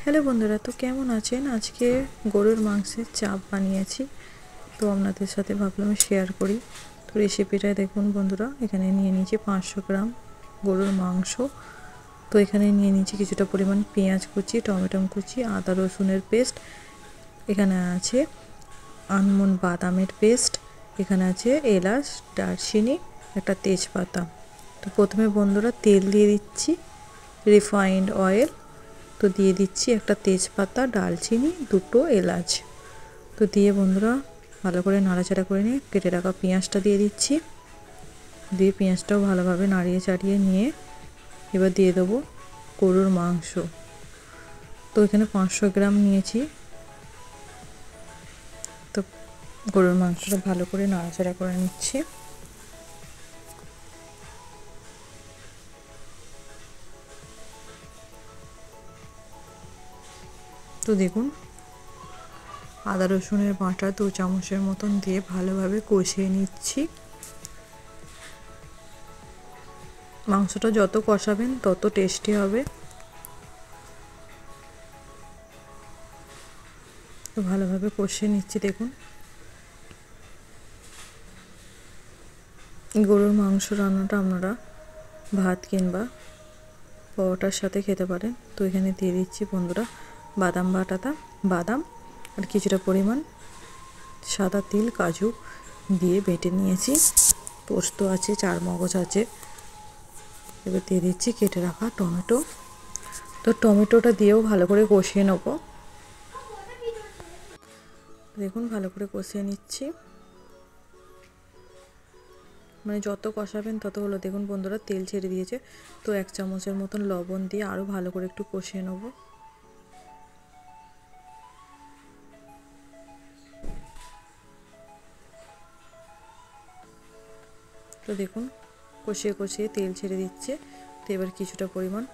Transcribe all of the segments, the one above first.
Hello বন্ধুরা, তো কেমন আছেন? আজকে গরুর মাংসের চাপ বানিয়েছি, তো আপনাদের সাথে ভাবলাম শেয়ার করি। তো রেসিপিটা দেখুন বন্ধুরা, এখানে নিয়ে নিয়েছি 500 গ্রাম গরুর মাংস। তো এখানে নিয়ে নিয়েছি কিছুটা পরিমাণ পেঁয়াজ কুচি, টমেটো কুচি, আদা রসুনের পেস্ট, এখানে আছে আলমন্ড বাদামের পেস্ট, এখানে আছে এলাচ, দারচিনি, একটা তেজপাতা। তো প্রথমে বন্ধুরা তেল দিয়ে দিচ্ছি, রিফাইন্ড অয়েল। তো দিয়ে দিচ্ছি একটা তেজপাতা, দারচিনি, দুটো এলাচ। তো দিয়ে বন্ধুরা ভালো করে নাড়াচাড়া করে নিয়ে কেটে রাখা পেঁয়াজটা দিয়ে দিচ্ছি। দিয়ে পেঁয়াজটাও ভালোভাবে নাড়িয়ে চাড়িয়ে নিয়ে এবার দিয়ে দেবো গরুর মাংস। তো এখানে 500 গ্রাম নিয়েছি। তো গরুর মাংসটা ভালো করে নাড়াচাড়া করে নিচ্ছি। তো দেখুন আদা রসুনের বাটা 2 চামচের মতন দিয়ে ভালোভাবে কষিয়ে নিচ্ছি। মাংসটা যত কষাবেন তত টেস্টি হবে। তো ভালোভাবে কষিয়ে নিচ্ছি। দেখুন গরুর মাংস রান্নাটা আপনারা ভাত কিংবা পরোটার সাথে খেতে পারেন। তো এখানে দিয়ে দিচ্ছি বন্ধুরা বাদাম বাটাটা, বাদাম আর কিছুটা পরিমাণ সাদা তিল, কাজু দিয়ে বেটে নিয়েছি। পোস্ত আছে, চারমগজ আছে। এবার দিয়ে দিচ্ছি কেটে রাখা টমেটো। তো টমেটোটা দিয়েও ভালো করে কষিয়ে নেব। দেখুন ভালো করে কষিয়ে নিচ্ছি, মানে যত কষাবেন তত হলো। দেখুন বন্ধুরা তেল ছেড়ে দিয়েছে। তো 1 চামচের মতন লবণ দিয়ে আরও ভালো করে একটু কষিয়ে নেব। তো দেখুন কষিয়ে কষিয়ে তেল ছেড়ে দিচ্ছে। তো এবার কিছুটা পরিমাণ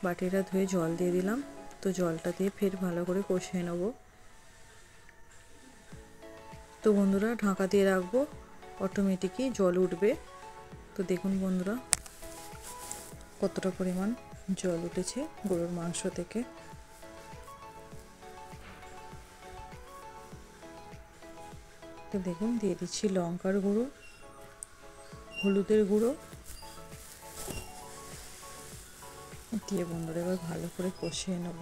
বাটিটা ধুয়ে জল দিয়ে দিলাম। তো জলটা দিয়ে ফের ভালো করে কষিয়ে নেব। তো বন্ধুরা ঢাকা দিয়ে রাখবো, অটোমেটিকই জল উঠবে। তো দেখুন বন্ধুরা কতটা পরিমাণ জল উঠেছে গরুর মাংস থেকে। তো দেখুন দিয়ে দিচ্ছি লঙ্কার গুঁড়ো, হলুদের গুঁড়ো দিয়ে বন্ধুরা এবার ভালো করে কষিয়ে নেব।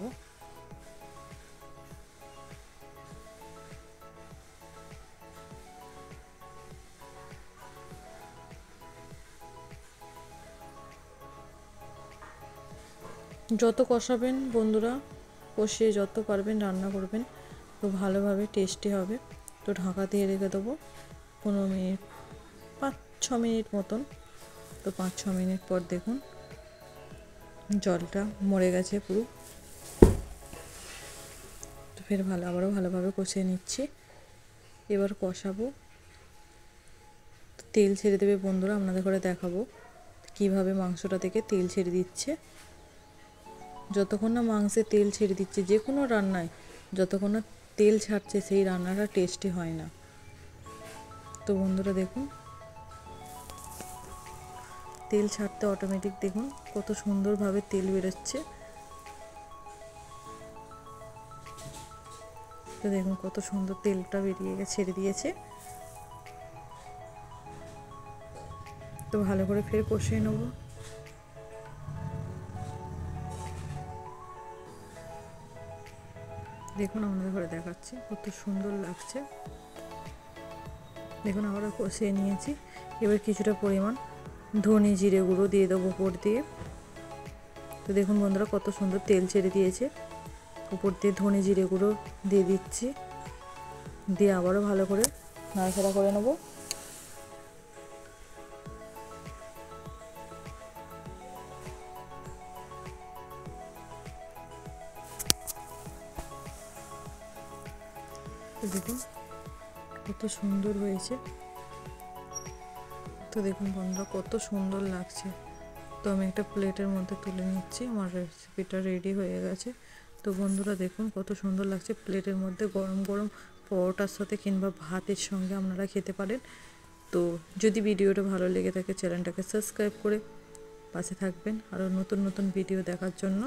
যত কষাবেন বন্ধুরা, কষিয়ে যত পারবেন রান্না করবেন, তো ভালোভাবে টেস্টি হবে। তো ঢাকা দিয়ে রেখে দেবো 15 মিনিট, 5-6 মিনিট মতন। তো 5-6 মিনিট পর দেখুন জলটা মরে গেছে পুরো। তো ফের আবারও ভালোভাবে কষিয়ে নিচ্ছি। এবার কষাবো, তেল ছেড়ে দেবে বন্ধুরা। আপনাদের করে দেখাবো কিভাবে মাংসটা থেকে তেল ছেড়ে দিচ্ছে। যতক্ষণ না মাংসে তেল ছেড়ে দিচ্ছে, যে কোনো রান্নায় যতক্ষণ না তেল ছাড়ছে সেই রান্নাটা টেস্টি হয় না। তো বন্ধুরা দেখুন তেল ছাড়তে অটোমেটিক দেখুন কত সুন্দরভাবে তেল বেরোচ্ছে। তো দেখুন কত সুন্দর তেলটা বেরিয়ে ছেড়ে দিয়েছে। তো ভালো করে ফের কষিয়ে নেব। দেখুন আমাদের ঘরে দেখাচ্ছি কত সুন্দর লাগছে। দেখুন আবারও কষিয়ে নিয়েছি। এবার কিছুটা পরিমাণ ধনে জিরে গুঁড়ো দিয়ে দেবো উপর দিয়ে। তো দেখুন বন্ধুরা কত সুন্দর তেল ছেড়ে দিয়েছে। উপর দিয়ে ধনে জিরে গুঁড়ো দিয়ে দিচ্ছি, দিয়ে আবারও ভালো করে নাড়াচাড়া করে নেব। দেখুন কত সুন্দর হয়েছে। তো দেখুন বন্ধুরা কত সুন্দর লাগছে। তো আমি একটা প্লেটের মধ্যে তুলে নিচ্ছি, আমার রেসিপিটা রেডি হয়ে গেছে। তো বন্ধুরা দেখুন কত সুন্দর লাগছে। প্লেটের মধ্যে গরম গরম পরোটার সাথে কিংবা ভাতের সঙ্গে আপনারা খেতে পারেন। তো যদি ভিডিওটা ভালো লেগে থাকে চ্যানেলটাকে সাবস্ক্রাইব করে পাশে থাকবেন আরও নতুন নতুন ভিডিও দেখার জন্য।